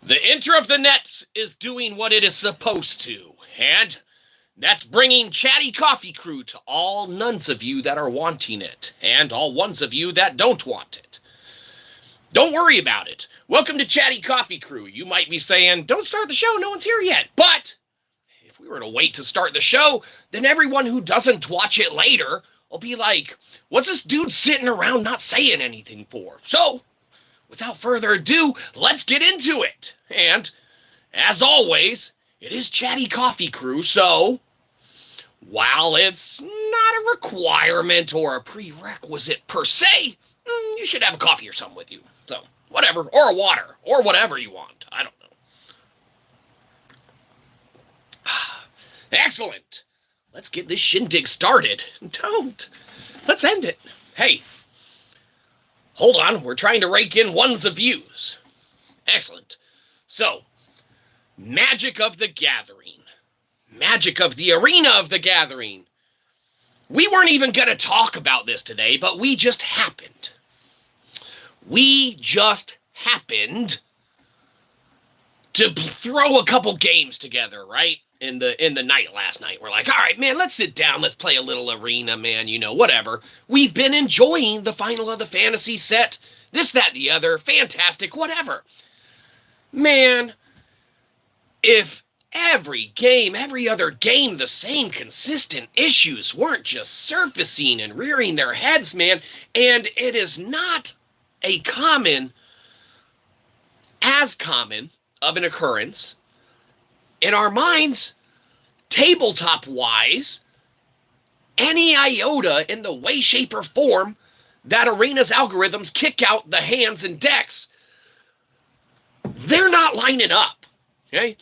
The Inter of the Nets is doing what it is supposed to, and that's bringing Chatty Coffee Crew to all nones of you that are wanting it, and all ones of you that don't want it. Don't worry about it. Welcome to Chatty Coffee Crew. You might be saying, don't start the show, no one's here yet. But if we were to wait to start the show, then everyone who doesn't watch it later will be like, what's this dude sitting around not saying anything for? So, without further ado, let's get into it. And, as always, it is Chatty Coffee Crew, so while it's not a requirement or a prerequisite per se, you should have a coffee or something with you. So, whatever, or a water, or whatever you want. I don't know. Excellent. Let's get this shindig started. Don't. Let's end it. Hey. Hold on, we're trying to rake in ones of views. Excellent. So, Magic of the Gathering. Magic of the Arena of the Gathering. We weren't even going to talk about this today, but we just happened. We just happened to throw a couple games together, right? In the night last night. We're like, all right, man, let's sit down. Let's play a little arena, man. You know, whatever. We've been enjoying the final of the fantasy set. This, that, the other. Fantastic, whatever. Man, if every game, every other game, the same consistent issues weren't just surfacing and rearing their heads, man, and it is not a as common of an occurrence in our minds, tabletop-wise, any iota in the way, shape, or form that Arena's algorithms kick out the hands and decks, they're not lining up, okay?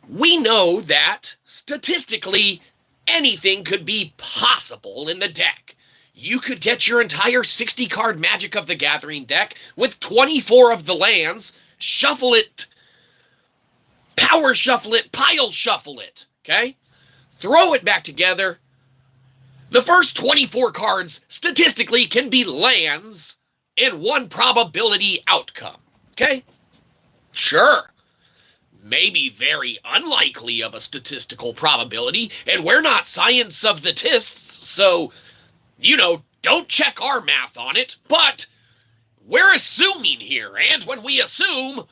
We know that, statistically, anything could be possible in the deck. You could get your entire 60-card Magic of the Gathering deck with 24 of the lands, shuffle it, power shuffle it, pile shuffle it, okay? Throw it back together. The first 24 cards, statistically, can be lands in one probability outcome, okay? Sure. Maybe very unlikely of a statistical probability, and we're not science of the tists, so, you know, don't check our math on it, but we're assuming here, and when we assume,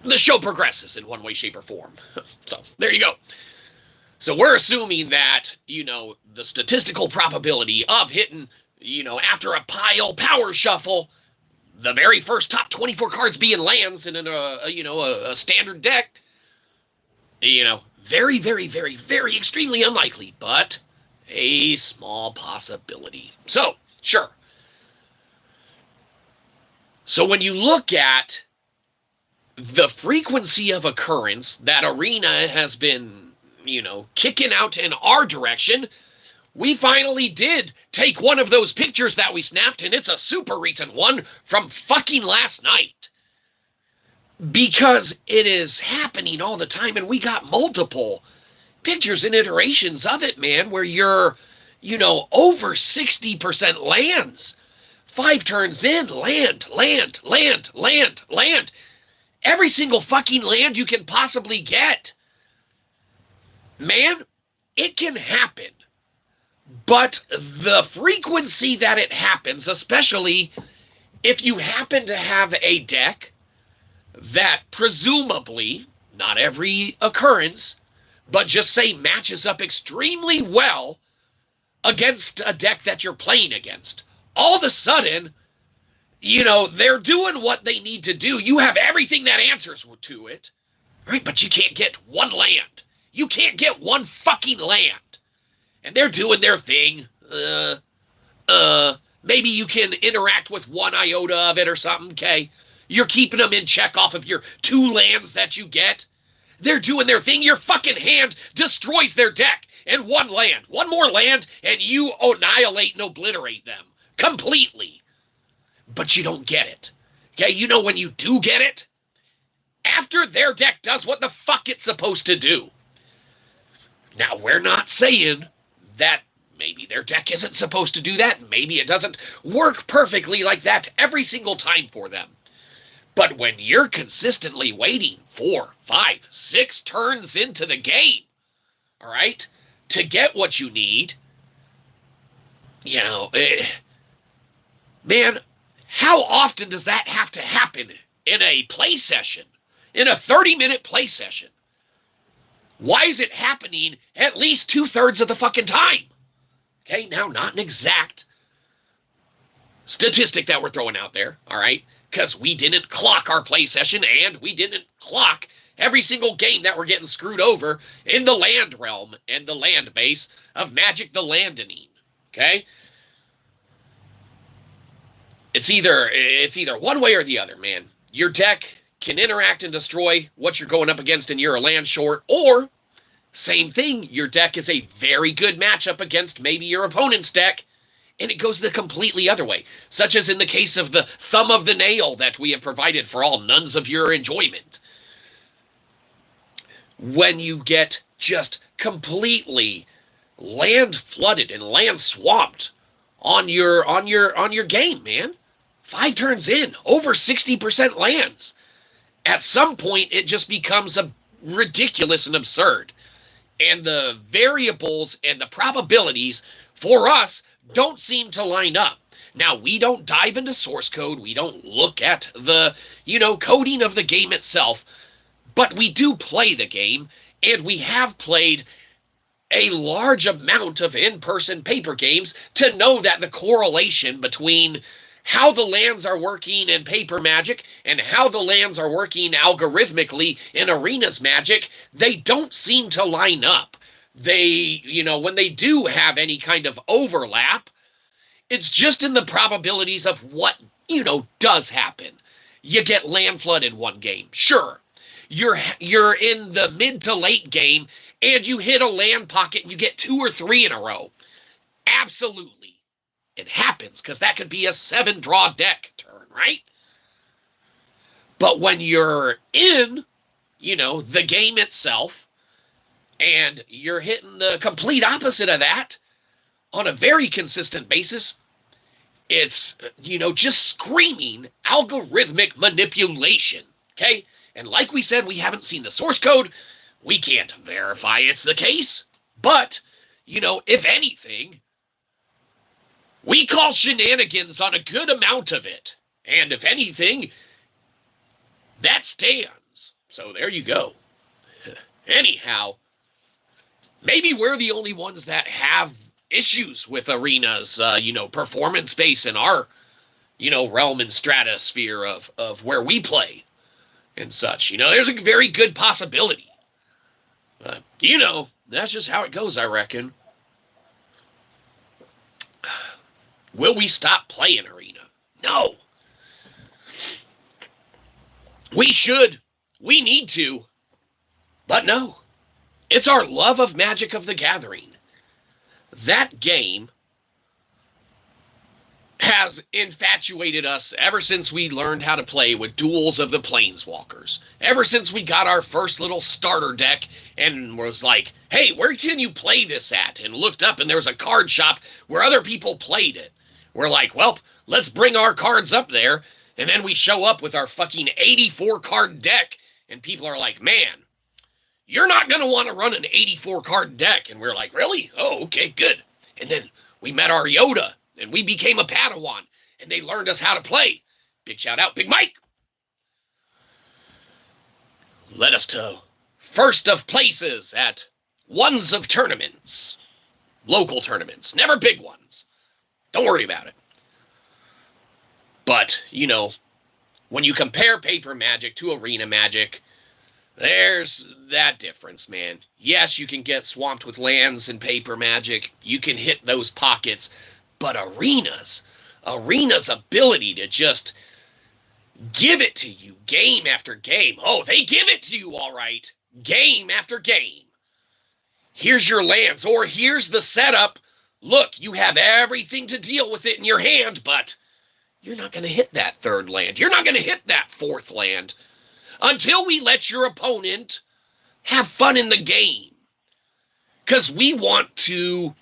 the show progresses in one way, shape, or form. So, there you go. So we're assuming that, you know, the statistical probability of hitting, you know, after a pile power shuffle, the very first top 24 cards being lands in a standard deck, you know, very, very, very, very extremely unlikely, but a small possibility. So, sure. So when you look at the frequency of occurrence that Arena has been, you know, kicking out in our direction, we finally did take one of those pictures that we snapped, and it's a super recent one from fucking last night. Because it is happening all the time, and we got multiple pictures and iterations of it, man, where you're, you know, over 60% lands. 5 turns in, land, land, land, land, land. Every single fucking land you can possibly get. Man, it can happen. But the frequency that it happens, especially if you happen to have a deck that presumably, not every occurrence, but just say matches up extremely well against a deck that you're playing against, all of a sudden, you know, they're doing what they need to do. You have everything that answers to it, right? But you can't get one land. You can't get one fucking land. And they're doing their thing. Maybe you can interact with one iota of it or something, okay? You're keeping them in check off of your 2 lands that you get. They're doing their thing. Your fucking hand destroys their deck. And one land. One more land, and you annihilate and obliterate them. Completely. But you don't get it. Okay, you know when you do get it? After their deck does what the fuck it's supposed to do. Now, we're not saying that maybe their deck isn't supposed to do that. Maybe it doesn't work perfectly like that every single time for them. But when you're consistently waiting 4, 5, 6 turns into the game, all right, to get what you need, man, how often does that have to happen in a play session, in a 30-minute play session? Why is it happening at least 2/3 of the fucking time? Okay, now not an exact statistic that we're throwing out there, all right? Because we didn't clock our play session and we didn't clock every single game that we're getting screwed over in the land realm and the land base of Magic the Landering, okay? It's either one way or the other, man. Your deck can interact and destroy what you're going up against and you're a land short, or same thing, your deck is a very good matchup against maybe your opponent's deck, and it goes the completely other way, such as in the case of the thumb of the nail that we have provided for all nuns of your enjoyment. When you get just completely land flooded and land swamped on your game, man. 5 turns in, over 60% lands. At some point, it just becomes ridiculous and absurd. And the variables and the probabilities for us don't seem to line up. Now, we don't dive into source code. We don't look at the, coding of the game itself. But we do play the game, and we have played a large amount of in-person paper games to know that the correlation between how the lands are working in paper Magic and how the lands are working algorithmically in Arenas Magic, they don't seem to line up. They, when they do have any kind of overlap, it's just in the probabilities of what, does happen. You get land flooded one game, sure. You're in the mid to late game and you hit a land pocket and you get 2 or 3 in a row. Absolutely. It happens, because that could be a 7-draw deck turn, right? But when you're in, the game itself, and you're hitting the complete opposite of that on a very consistent basis, it's, just screaming algorithmic manipulation, okay? And like we said, we haven't seen the source code. We can't verify it's the case. But, if anything, we call shenanigans on a good amount of it. And if anything, that stands. So there you go. Anyhow, maybe we're the only ones that have issues with Arena's, performance base in our, realm and stratosphere of where we play and such. There's a very good possibility. But, that's just how it goes, I reckon. Will we stop playing Arena? No. We should. We need to. But no. It's our love of Magic of the Gathering. That game has infatuated us ever since we learned how to play with Duels of the Planeswalkers. Ever since we got our first little starter deck and was like, hey, where can you play this at? And looked up and there was a card shop where other people played it. We're like, well, let's bring our cards up there. And then we show up with our fucking 84-card deck. And people are like, man, you're not going to want to run an 84-card deck. And we're like, really? Oh, okay, good. And then we met our Yoda. And we became a Padawan. And they learned us how to play. Big shout out, Big Mike. Led us to first of places at ones of tournaments. Local tournaments. Never big ones. Don't worry about it. But, when you compare paper Magic to Arena Magic, there's that difference, man. Yes, you can get swamped with lands in paper Magic. You can hit those pockets. But Arena's ability to just give it to you game after game. Oh, they give it to you all right. Game after game. Here's your lands, or here's the setup. Look, you have everything to deal with it in your hand, but you're not going to hit that 3rd land. You're not going to hit that 4th land until we let your opponent have fun in the game. Because we want to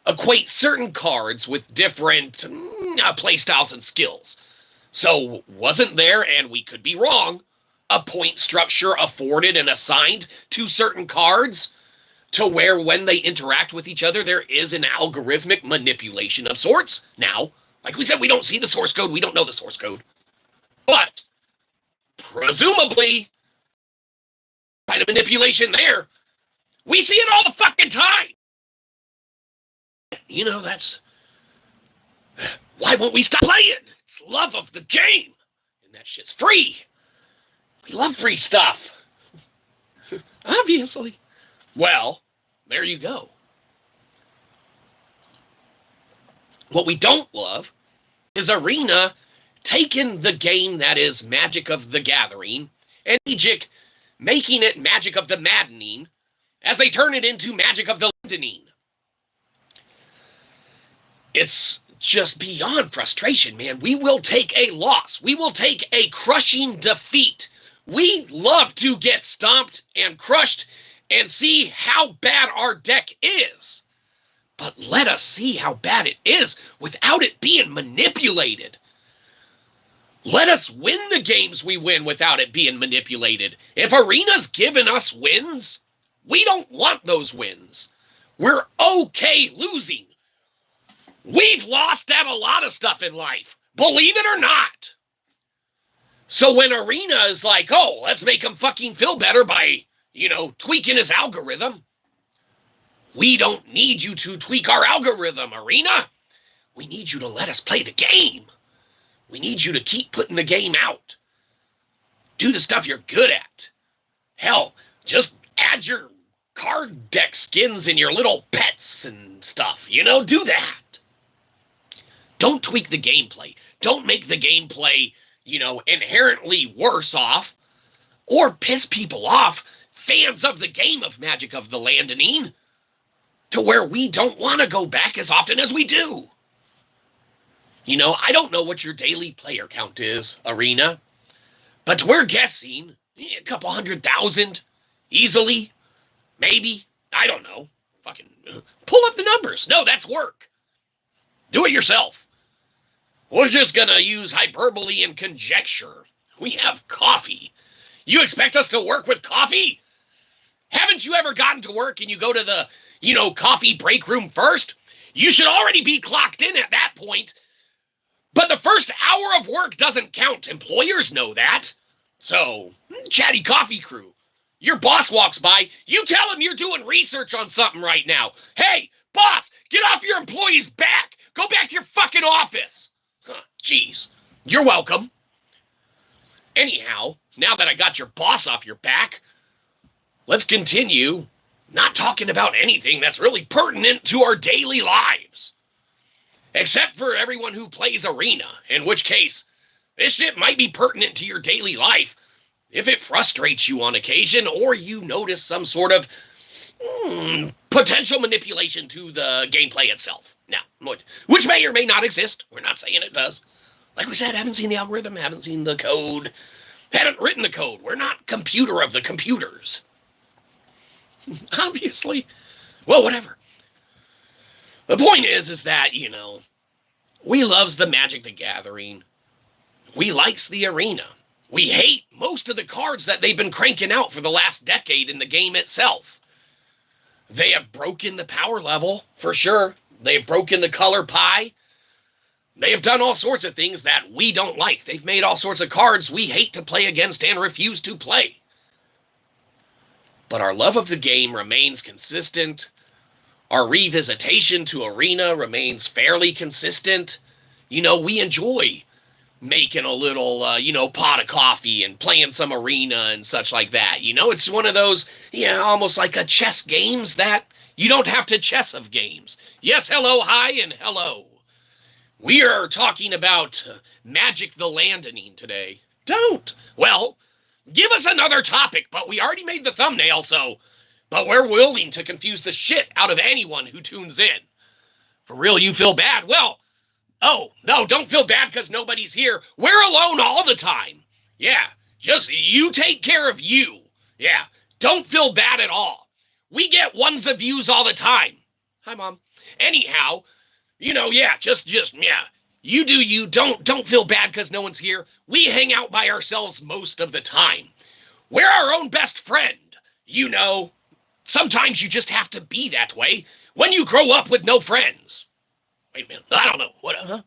equate certain cards with different playstyles and skills. So wasn't there, and we could be wrong, a point structure afforded and assigned to certain cards to where when they interact with each other, there is an algorithmic manipulation of sorts? Now, like we said, we don't see the source code. We don't know the source code. But presumably, kind of manipulation there. We see it all the fucking time. You know, that's... Why won't we stop playing? It's love of the game. And that shit's free. We love free stuff. Obviously. Well, there you go. What we don't love is Arena taking the game that is Magic of the Gathering and Magic making it Magic of the Maddening as they turn it into Magic of the Landering. It's just beyond frustration, man. We will take a loss. We will take a crushing defeat. We love to get stomped and crushed and see how bad our deck is. But let us see how bad it is without it being manipulated. Let us win the games we win without it being manipulated. If Arena's giving us wins, we don't want those wins. We're okay losing. We've lost at a lot of stuff in life, believe it or not. So when Arena is like, oh, let's make him fucking feel better by, tweaking his algorithm, we don't need you to tweak our algorithm, Arena. We need you to let us play the game. We need you to keep putting the game out. Do the stuff you're good at. Hell, just add your card deck skins and your little pets and stuff, do that. Don't tweak the gameplay. Don't make the gameplay, inherently worse off or piss people off, fans of the game of Magic of the Landering, to where we don't want to go back as often as we do. I don't know what your daily player count is, Arena, but we're guessing a couple 100,000 easily, maybe. I don't know. Fucking pull up the numbers. No, that's work. Do it yourself. We're just going to use hyperbole and conjecture. We have coffee. You expect us to work with coffee? Haven't you ever gotten to work and you go to the, coffee break room first? You should already be clocked in at that point. But the first hour of work doesn't count. Employers know that. So, ChattyCoffeeCrew, your boss walks by, you tell him you're doing research on something right now. Hey, boss, get off your employee's back. Go back to your fucking office. Jeez, you're welcome. Anyhow, now that I got your boss off your back, let's continue not talking about anything that's really pertinent to our daily lives. Except for everyone who plays Arena, in which case, this shit might be pertinent to your daily life if it frustrates you on occasion or you notice some sort of potential manipulation to the gameplay itself. Now, which may or may not exist. We're not saying it does. Like we said, haven't seen the algorithm, haven't seen the code, haven't written the code. We're not computer of the computers. Obviously. Well, whatever. The point is that, we loves the Magic the Gathering. We likes the Arena. We hate most of the cards that they've been cranking out for the last decade in the game itself. They have broken the power level, for sure. They've broken the color pie. They have done all sorts of things that we don't like. They've made all sorts of cards we hate to play against and refuse to play. But our love of the game remains consistent. Our revisitation to Arena remains fairly consistent. We enjoy making a little, pot of coffee and playing some Arena and such like that. It's one of those, almost like a chess games that you don't have to chess of games. Yes, hello, hi, and hello. We are talking about Magic the Landering today. Don't. Well, give us another topic, but we already made the thumbnail, but we're willing to confuse the shit out of anyone who tunes in. For real, you feel bad? Well, oh, no, don't feel bad because nobody's here. We're alone all the time. Yeah, just you take care of you. Yeah, don't feel bad at all. We get ones of views all the time. Hi, Mom. Anyhow, just, You do you. Don't feel bad because no one's here. We hang out by ourselves most of the time. We're our own best friend. You know, sometimes you just have to be that way when you grow up with no friends. Wait a minute. I don't know. What, huh?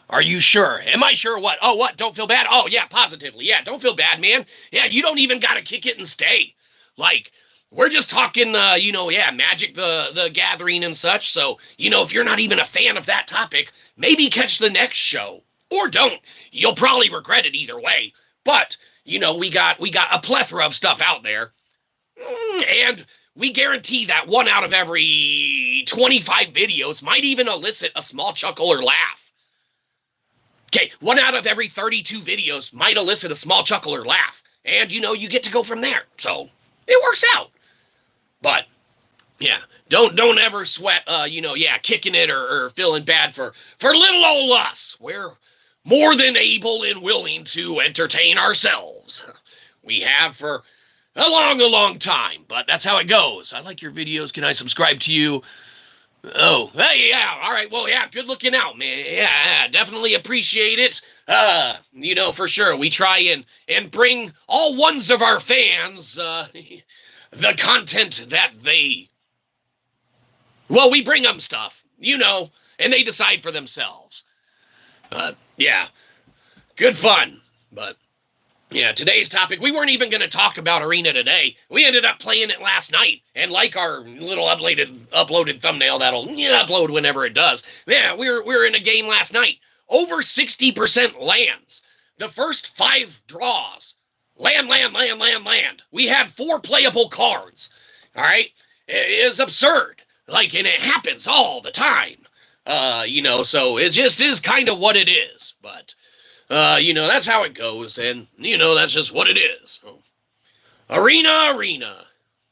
Are you sure? Am I sure what? Oh, what? Don't feel bad? Oh, yeah, positively. Yeah, don't feel bad, man. Yeah, you don't even got to kick it and stay. Like, we're just talking, Magic the Gathering and such. So, if you're not even a fan of that topic, maybe catch the next show. Or don't. You'll probably regret it either way. But, we got a plethora of stuff out there. And we guarantee that 1 out of every 25 videos might even elicit a small chuckle or laugh. Okay, 1 out of every 32 videos might elicit a small chuckle or laugh. And, you get to go from there. So, it works out. But, yeah, don't ever sweat, kicking it or feeling bad for little old us. We're more than able and willing to entertain ourselves. We have for a long time, but that's how it goes. I like your videos. Can I subscribe to you? Oh, hey, yeah, all right. Well, yeah, good looking out, man. Yeah, definitely appreciate it. For sure. We try and bring all ones of our fans, the content that we bring them stuff, and they decide for themselves. Yeah, good fun. But, yeah, today's topic, we weren't even going to talk about Arena today. We ended up playing it last night. And like our little uploaded thumbnail that'll upload whenever it does. Yeah, we were in a game last night. Over 60% lands. The first 5 draws. Land. We had 4 playable cards. All right? It is absurd. And it happens all the time. So it just is kind of what it is. But, that's how it goes. And, that's just what it is. So, Arena.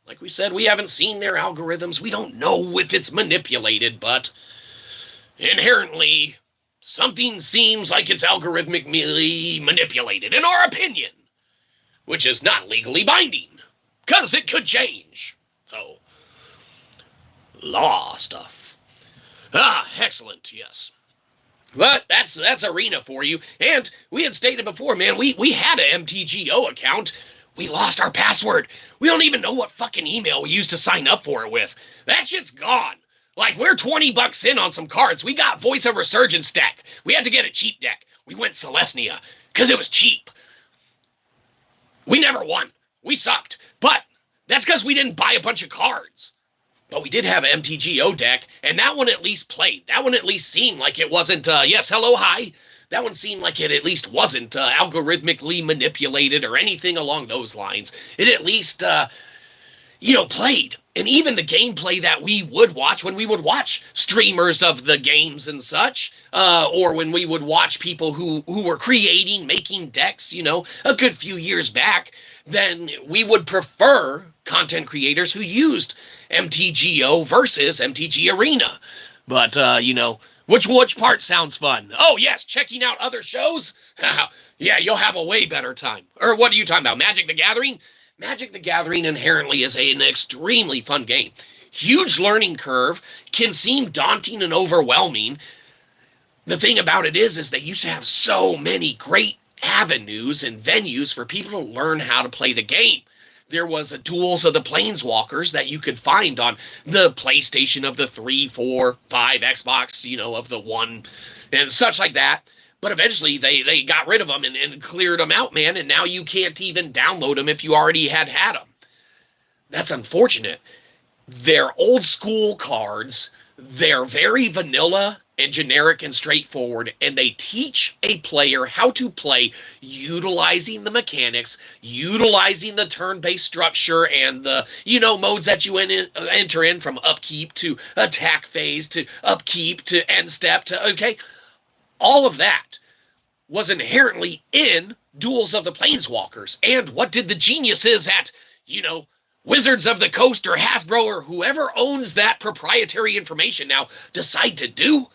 Like we said, we haven't seen their algorithms. We don't know if it's manipulated, but inherently, something seems like it's algorithmically manipulated, in our opinion, which is not legally binding, because it could change. So, law stuff. Excellent, yes. But that's Arena for you. And we had stated before, man, we had an MTGO account. We lost our password. We don't even know what fucking email we used to sign up for it with. That shit's gone. We're $20 in on some cards. We got Voice of Resurgence deck. We had to get a cheap deck. We went Celestia because it was cheap. We never won. We sucked. But that's because we didn't buy a bunch of cards. But we did have an MTGO deck, and that one at least played. That one at least seemed like it wasn't, yes, hello, hi. That one seemed like it at least wasn't algorithmically manipulated or anything along those lines. It at least, played. And even the gameplay that we would watch when we would watch streamers of the games and such, or when we would watch people who were making decks, a good few years back, then we would prefer content creators who used MTGO versus MTG Arena. But, which part sounds fun? Oh, yes, checking out other shows? Yeah, you'll have a way better time. Or what are you talking about, Magic the Gathering? Magic the Gathering inherently is an extremely fun game. Huge learning curve, can seem daunting and overwhelming. The thing about it is they used to have so many great avenues and venues for people to learn how to play the game. There was a Duels of the Planeswalkers that you could find on the PlayStation of the 3, 4, 5, Xbox, of the 1, and such like that. But eventually they got rid of them and cleared them out, man, and now you can't even download them if you already had them. That's unfortunate. They're old school cards. They're very vanilla and generic and straightforward, and they teach a player how to play utilizing the mechanics, utilizing the turn-based structure and the, modes that you enter in, from upkeep to attack phase to upkeep to end step to, okay, all of that was inherently in Duels of the Planeswalkers. And what did the geniuses at, Wizards of the Coast or Hasbro or whoever owns that proprietary information now decide to do?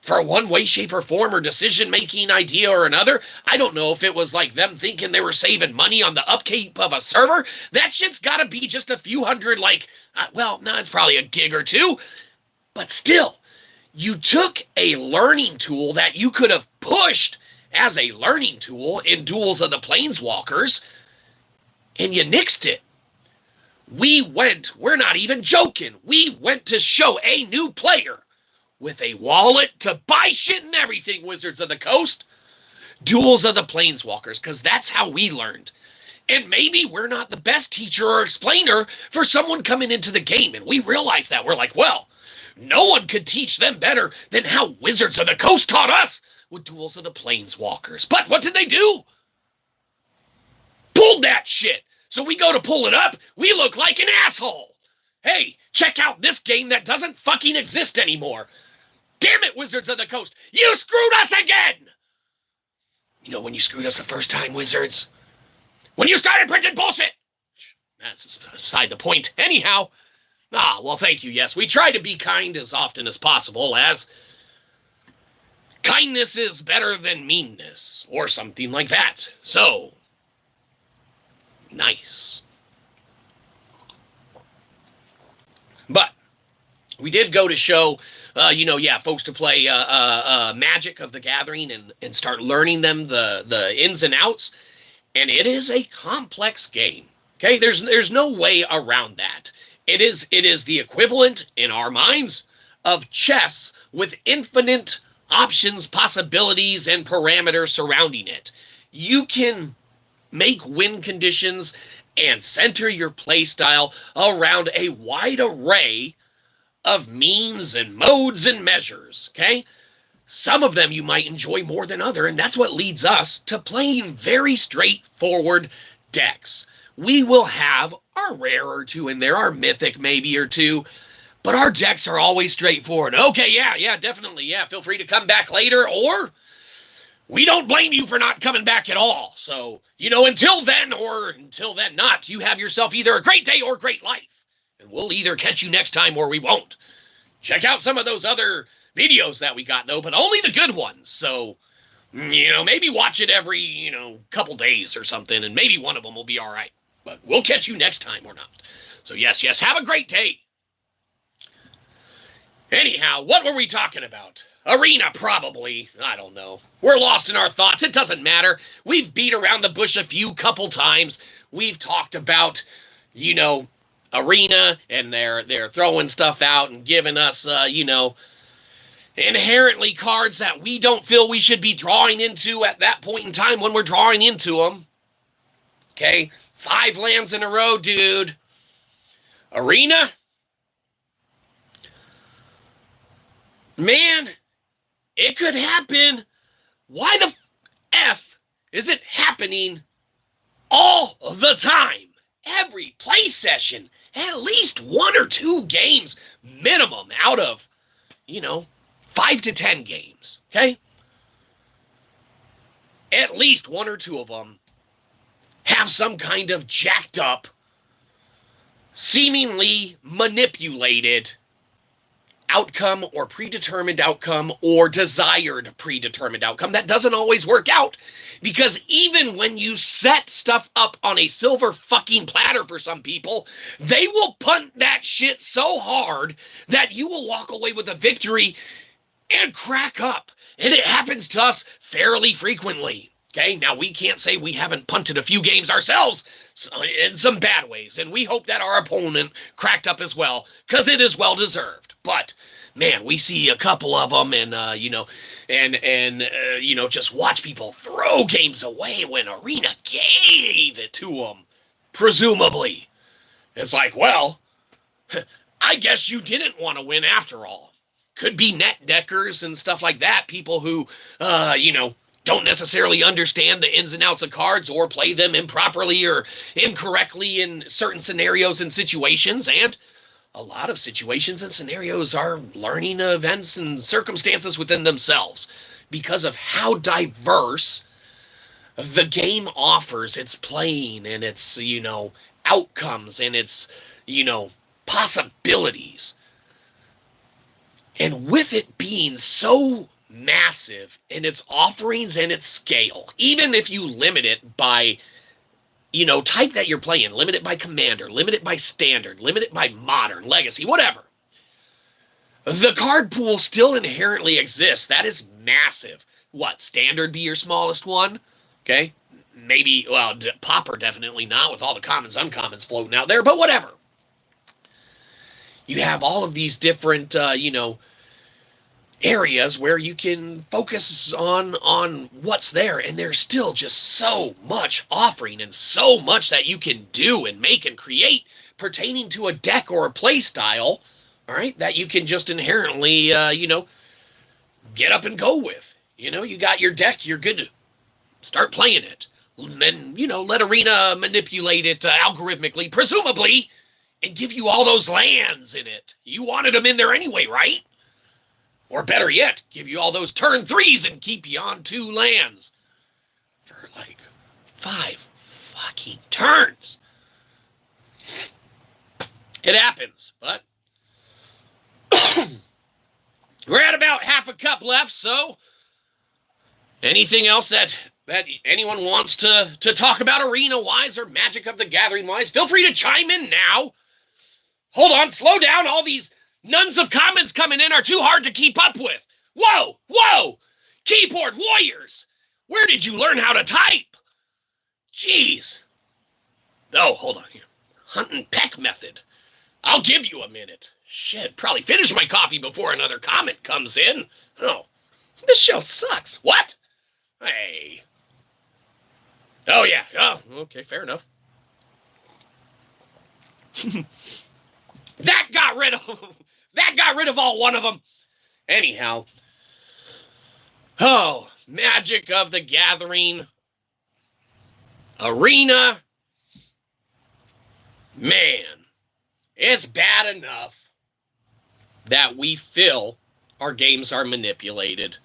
For one way, shape, or form, or decision-making idea or another. I don't know if it was like them thinking they were saving money on the upkeep of a server. That shit's gotta be just a few hundred, it's probably a gig or two. But still, You took a learning tool that you could have pushed as a learning tool in Duels of the Planeswalkers, and you nixed it. We're not even joking, we went to show a new player with a wallet to buy shit and everything, Wizards of the Coast, Duels of the Planeswalkers, because that's how we learned. And maybe we're not the best teacher or explainer for someone coming into the game, and we realize that. We're like, well, no one could teach them better than how Wizards of the Coast taught us with Duels of the Planeswalkers. But what did they do? Pulled that shit. So we go to pull it up, we look like an asshole. Hey, check out this game that doesn't fucking exist anymore. Damn it, Wizards of the Coast, you screwed us again! You know when you screwed us the first time, Wizards? When you started printing bullshit! That's beside the point. Anyhow, well, thank you, yes. We try to be kind as often as possible, as kindness is better than meanness, or something like that. So, nice. But we did go to show, folks to play Magic of the Gathering and start learning them the ins and outs. And it is a complex game. Okay, there's no way around that. It is the equivalent in our minds of chess with infinite options, possibilities, and parameters surrounding it. You can make win conditions and center your play style around a wide array of means and modes and measures, okay? Some of them you might enjoy more than other, and that's what leads us to playing very straightforward decks. We will have our rare or two in there, our mythic maybe or two, but our decks are always straightforward. Okay, yeah, definitely, yeah, feel free to come back later, or we don't blame you for not coming back at all. So, until then not, you have yourself either a great day or great life, and we'll either catch you next time or we won't. Check out some of those other videos that we got, though, but only the good ones. So, maybe watch it every, couple days or something, and maybe one of them will be all right. But we'll catch you next time or not. So, yes, have a great day. Anyhow, what were we talking about? Arena, probably. I don't know. We're lost in our thoughts. It doesn't matter. We've beat around the bush a couple times. We've talked about, Arena, and they're throwing stuff out and giving us, inherently cards that we don't feel we should be drawing into at that point in time when we're drawing into them. Okay? 5 lands in a row, dude. Arena? Man, it could happen. Why the F is it happening all the time? Every play session, at least 1 or 2 games minimum out of, 5 to 10 games, okay? At least 1 or 2 of them have some kind of jacked up, seemingly manipulated outcome or predetermined outcome or desired predetermined outcome that doesn't always work out, because even when you set stuff up on a silver fucking platter for some people, they will punt that shit so hard that you will walk away with a victory and crack up. And it happens to us fairly frequently. Okay, now we can't say we haven't punted a few games ourselves in some bad ways, and we hope that our opponent cracked up as well, because it is well deserved. But man, we see a couple of them, and just watch people throw games away when Arena gave it to them, presumably. It's like, well, I guess you didn't want to win after all. Could be net deckers and stuff like that, people who, don't necessarily understand the ins and outs of cards or play them improperly or incorrectly in certain scenarios and situations. And a lot of situations and scenarios are learning events and circumstances within themselves because of how diverse the game offers its playing and its, outcomes and its, possibilities. And with it being so massive in its offerings and its scale, even if you limit it by, type that you're playing, limit it by commander, limit it by standard, limit it by modern, legacy, whatever. The card pool still inherently exists. That is massive. What, standard be your smallest one? Okay. Maybe, well, Popper definitely not with all the commons, uncommons floating out there, but whatever. You have all of these different, areas where you can focus on what's there, and there's still just so much offering and so much that you can do and make and create pertaining to a deck or a play style, all right, that you can just inherently, get up and go with. You got your deck, you're good to start playing it. And then, let Arena manipulate it algorithmically, presumably, and give you all those lands in it. You wanted them in there anyway, right? Or better yet, give you all those turn 3s and keep you on 2 lands for like 5 fucking turns. It happens, but we're at about half a cup left, so anything else that anyone wants to talk about arena-wise or Magic of the Gathering-wise, feel free to chime in now. Hold on, slow down. All these nuns of comments coming in are too hard to keep up with. Whoa, whoa! Keyboard warriors! Where did you learn how to type? Jeez. Oh, hold on here. Hunt and peck method. I'll give you a minute. Shit, probably finish my coffee before another comment comes in. Oh, this show sucks. What? Hey. Oh, yeah. Oh, okay, fair enough. That got rid of all one of them. Anyhow. Oh, Magic of the Gathering. Arena. Man, it's bad enough that we feel our games are manipulated.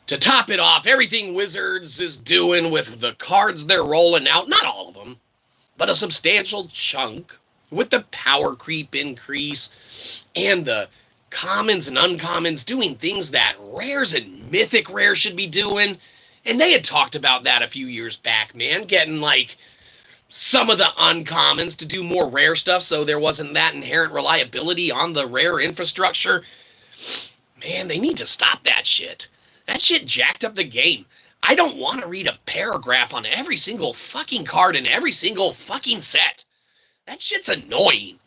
To top it off, everything Wizards is doing with the cards they're rolling out, not all of them, but a substantial chunk, with the power creep increase and the commons and uncommons doing things that rares and mythic rares should be doing. And they had talked about that a few years back, man, getting like some of the uncommons to do more rare stuff so there wasn't that inherent reliability on the rare infrastructure. Man, they need to stop that shit. That shit jacked up the game. I don't want to read a paragraph on every single fucking card in every single fucking set. That shit's annoying.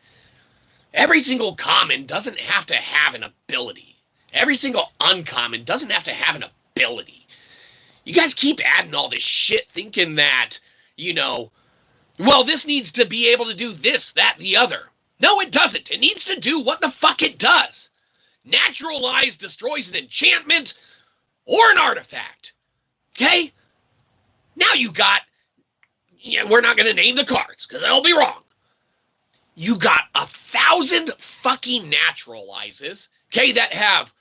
Every single common doesn't have to have an ability. Every single uncommon doesn't have to have an ability. You guys keep adding all this shit thinking that, well, this needs to be able to do this, that, the other. No, it doesn't. It needs to do what the fuck it does. Naturalize destroys an enchantment or an artifact. Okay? Now you got, we're not going to name the cards because that'll be wrong. You got 1,000 fucking naturalizes, okay, that have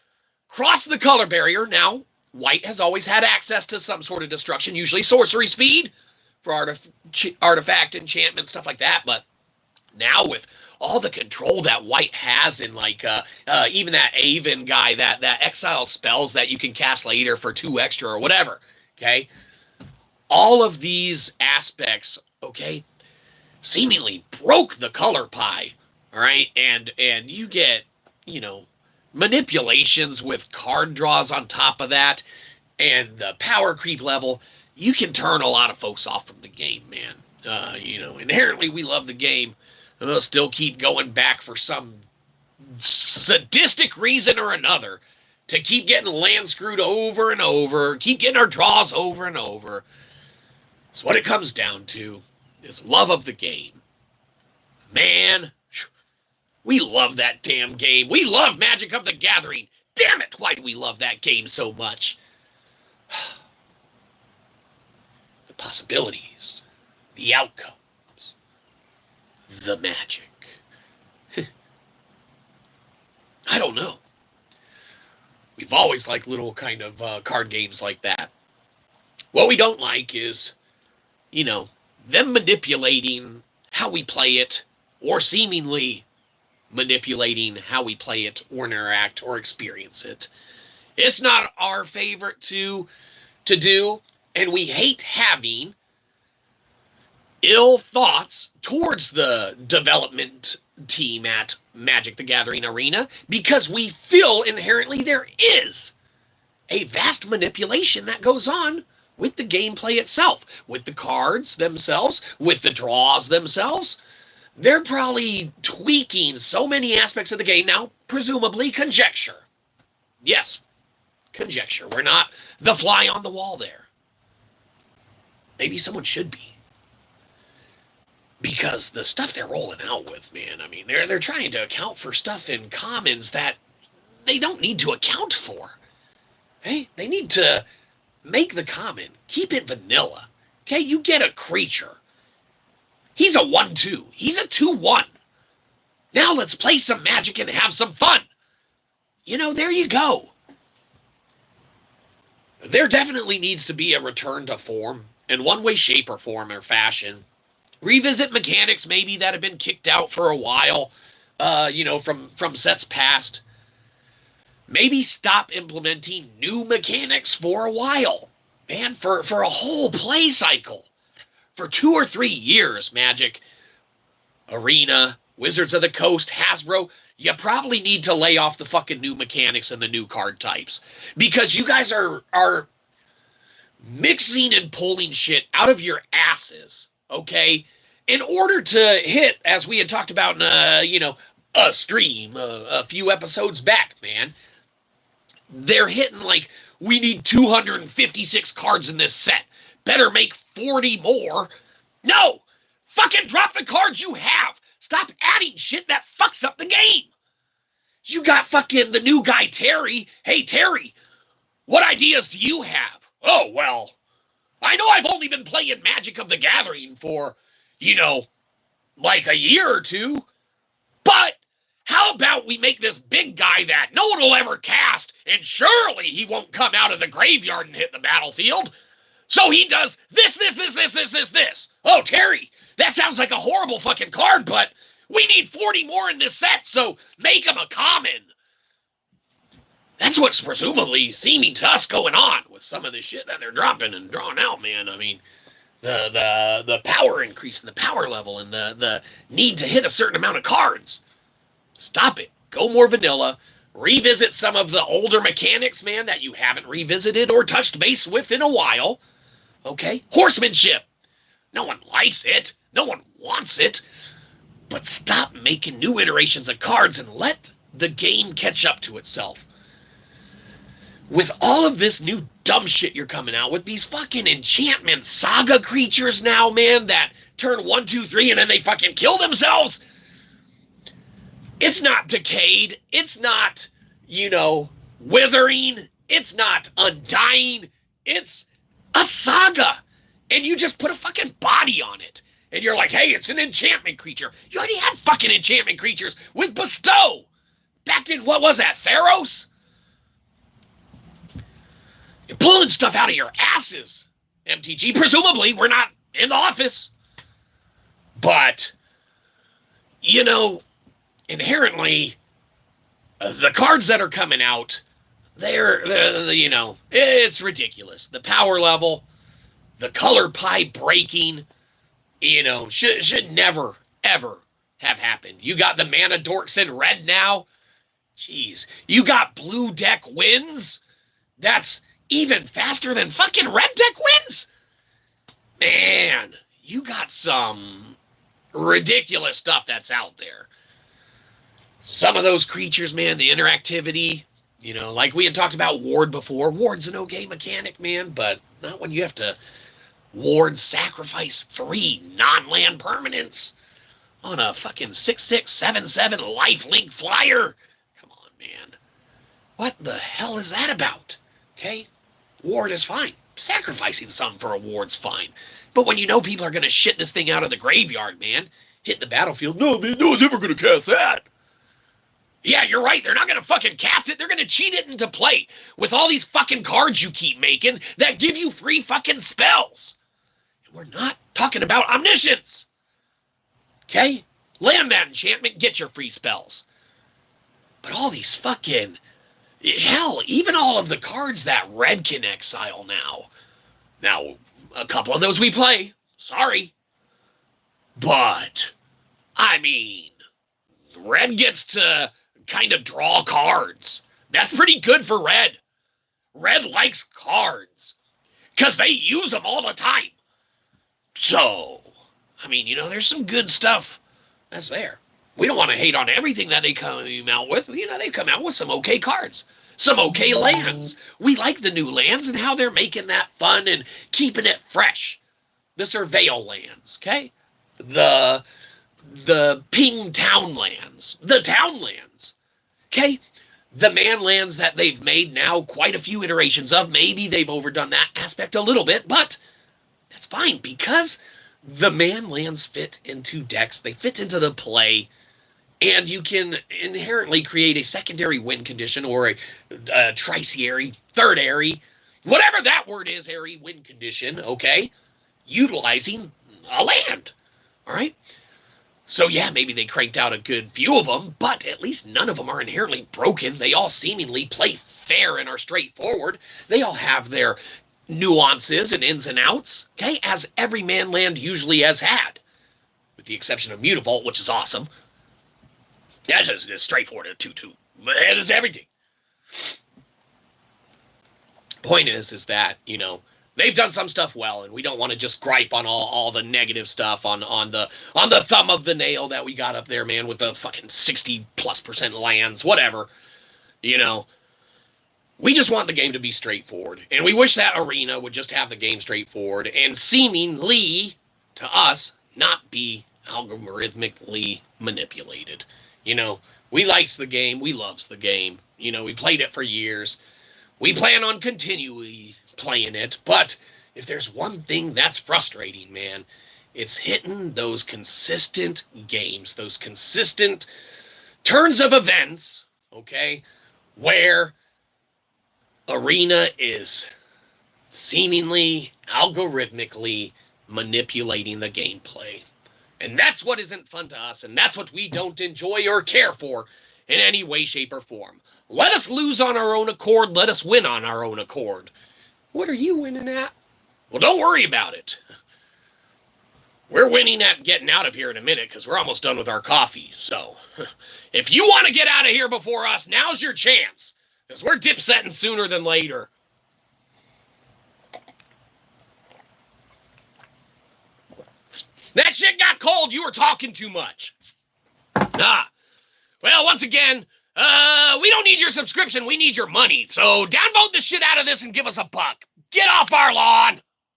crossed the color barrier. Now, white has always had access to some sort of destruction, usually sorcery speed for artifact, enchantment, stuff like that. But now with all the control that white has in like even that Avon guy, that exile spells that you can cast later for 2 extra or whatever, okay? All of these aspects, okay, seemingly broke the color pie, all right? And you get, manipulations with card draws on top of that and the power creep level. You can turn a lot of folks off from the game, man. Inherently we love the game. We'll still keep going back for some sadistic reason or another to keep getting land screwed over and over, keep getting our draws over and over. So what it comes down to is love of the game. Man, we love that damn game. We love Magic of the Gathering. Damn it, why do we love that game so much? The possibilities, the outcomes, the magic. I don't know. We've always liked little kind of card games like that. What we don't like is, them manipulating how we play it, or seemingly manipulating how we play it or interact or experience it. It's not our favorite to do, and we hate having ill thoughts towards the development team at Magic the Gathering Arena because we feel inherently there is a vast manipulation that goes on with the gameplay itself, with the cards themselves, with the draws themselves. They're probably tweaking so many aspects of the game now, presumably conjecture. Yes, conjecture. We're not the fly on the wall there. Maybe someone should be. Because the stuff they're rolling out with, man, I mean, they're trying to account for stuff in commons that they don't need to account for. Hey, they need to make the common, keep it vanilla. Okay, you get a creature. He's a 1/2. He's a 2/1. Now let's play some Magic and have some fun. You know, there you go. There definitely needs to be a return to form in one way, shape, or form or fashion. Revisit mechanics maybe that have been kicked out for a while, from sets past. Maybe stop implementing new mechanics for a while, man, for a whole play cycle. For 2 or 3 years, Magic, Arena, Wizards of the Coast, Hasbro, you probably need to lay off the fucking new mechanics and the new card types. Because you guys are mixing and pulling shit out of your asses, okay? In order to hit, as we had talked about in, a stream a few episodes back, man, they're hitting like, we need 256 cards in this set. Better make 40 more. No! Fucking drop the cards you have. Stop adding shit that fucks up the game. You got fucking the new guy, Terry. Hey, Terry, what ideas do you have? Oh, well, I know I've only been playing Magic of the Gathering for, like a year or two, but how about we make this big guy that no one will ever cast, and surely he won't come out of the graveyard and hit the battlefield? So he does this. Oh, Terry, that sounds like a horrible fucking card, but we need 40 more in this set, so make him a common. That's what's presumably seeming to us going on with some of the shit that they're dropping and drawing out, man. I mean, the power increase and the power level and the need to hit a certain amount of cards. Stop it. Go more vanilla. Revisit some of the older mechanics, man, that you haven't revisited or touched base with in a while. Okay? Horsemanship. No one likes it. No one wants it. But stop making new iterations of cards and let the game catch up to itself. With all of this new dumb shit you're coming out with, these fucking enchantment saga creatures now, man, that turn 1, 2, 3 and then they fucking kill themselves. It's not Decayed. It's not, Withering. It's not Undying. It's a saga. And you just put a fucking body on it. And you're like, hey, it's an enchantment creature. You already had fucking enchantment creatures with Bestow. Back in, what was that, Theros? You're pulling stuff out of your asses, MTG. Presumably, we're not in the office. But, inherently, the cards that are coming out, they're it's ridiculous. The power level, the color pie breaking, should never, ever have happened. You got the mana dorks in red now. Jeez. You got blue deck wins. That's even faster than fucking red deck wins. Man, you got some ridiculous stuff that's out there. Some of those creatures, man, the interactivity, like we had talked about Ward before. Ward's an okay mechanic, man, but not when you have to Ward sacrifice 3 non-land permanents on a fucking 6/6, 7/7 lifelink flyer. Come on, man. What the hell is that about? Okay? Ward is fine. Sacrificing some for a Ward's fine. But when people are going to shit this thing out of the graveyard, man, hit the battlefield, no, man, no one's ever going to cast that. Yeah, you're right. They're not going to fucking cast it. They're going to cheat it into play with all these fucking cards you keep making that give you free fucking spells. And we're not talking about omniscience. Okay? Land that enchantment, get your free spells. But all these fucking... Hell, even all of the cards that red can exile now. Now, a couple of those we play. Sorry. But, I mean... Red gets to kind of draw cards. That's pretty good for red. Red likes cards because they use them all the time. So, I mean, there's some good stuff that's there. We don't want to hate on everything that they come out with. They come out with some okay cards, some okay lands. We like the new lands and how they're making that fun and keeping it fresh. The surveil lands, okay? The ping town lands, the town lands, okay? The man lands that they've made now quite a few iterations of. Maybe they've overdone that aspect a little bit, but that's fine because the man lands fit into decks. They fit into the play, and you can inherently create a secondary win condition or a tertiary, third-ary, whatever that word is, airy win condition, okay, utilizing a land, all right? So, yeah, maybe they cranked out a good few of them, but at least none of them are inherently broken. They all seemingly play fair and are straightforward. They all have their nuances and ins and outs, okay, as every man land usually has had, with the exception of Mutavault, which is awesome. That's just straightforward at 2/2. But it is everything. Point is that, they've done some stuff well, and we don't want to just gripe on all the negative stuff on the thumb of the nail that we got up there, man, with the fucking 60+% lands, whatever. We just want the game to be straightforward, and we wish that Arena would just have the game straightforward and seemingly, to us, not be algorithmically manipulated. We likes the game, we loves the game. We played it for years. We plan on continually playing it, but if there's one thing that's frustrating, man, it's hitting those consistent games, those consistent turns of events, okay, where Arena is seemingly algorithmically manipulating the gameplay. And that's what isn't fun to us, and that's what we don't enjoy or care for in any way, shape, or form. Let us lose on our own accord, let us win on our own accord. What are you winning at? Well, don't worry about it. We're winning at getting out of here in a minute because we're almost done with our coffee. So, if you want to get out of here before us, now's your chance. Because we're dipsetting sooner than later. That shit got cold. You were talking too much. Well, once again, we don't need your subscription. We need your money. So downvote the shit out of this and give us a buck. Get off our lawn.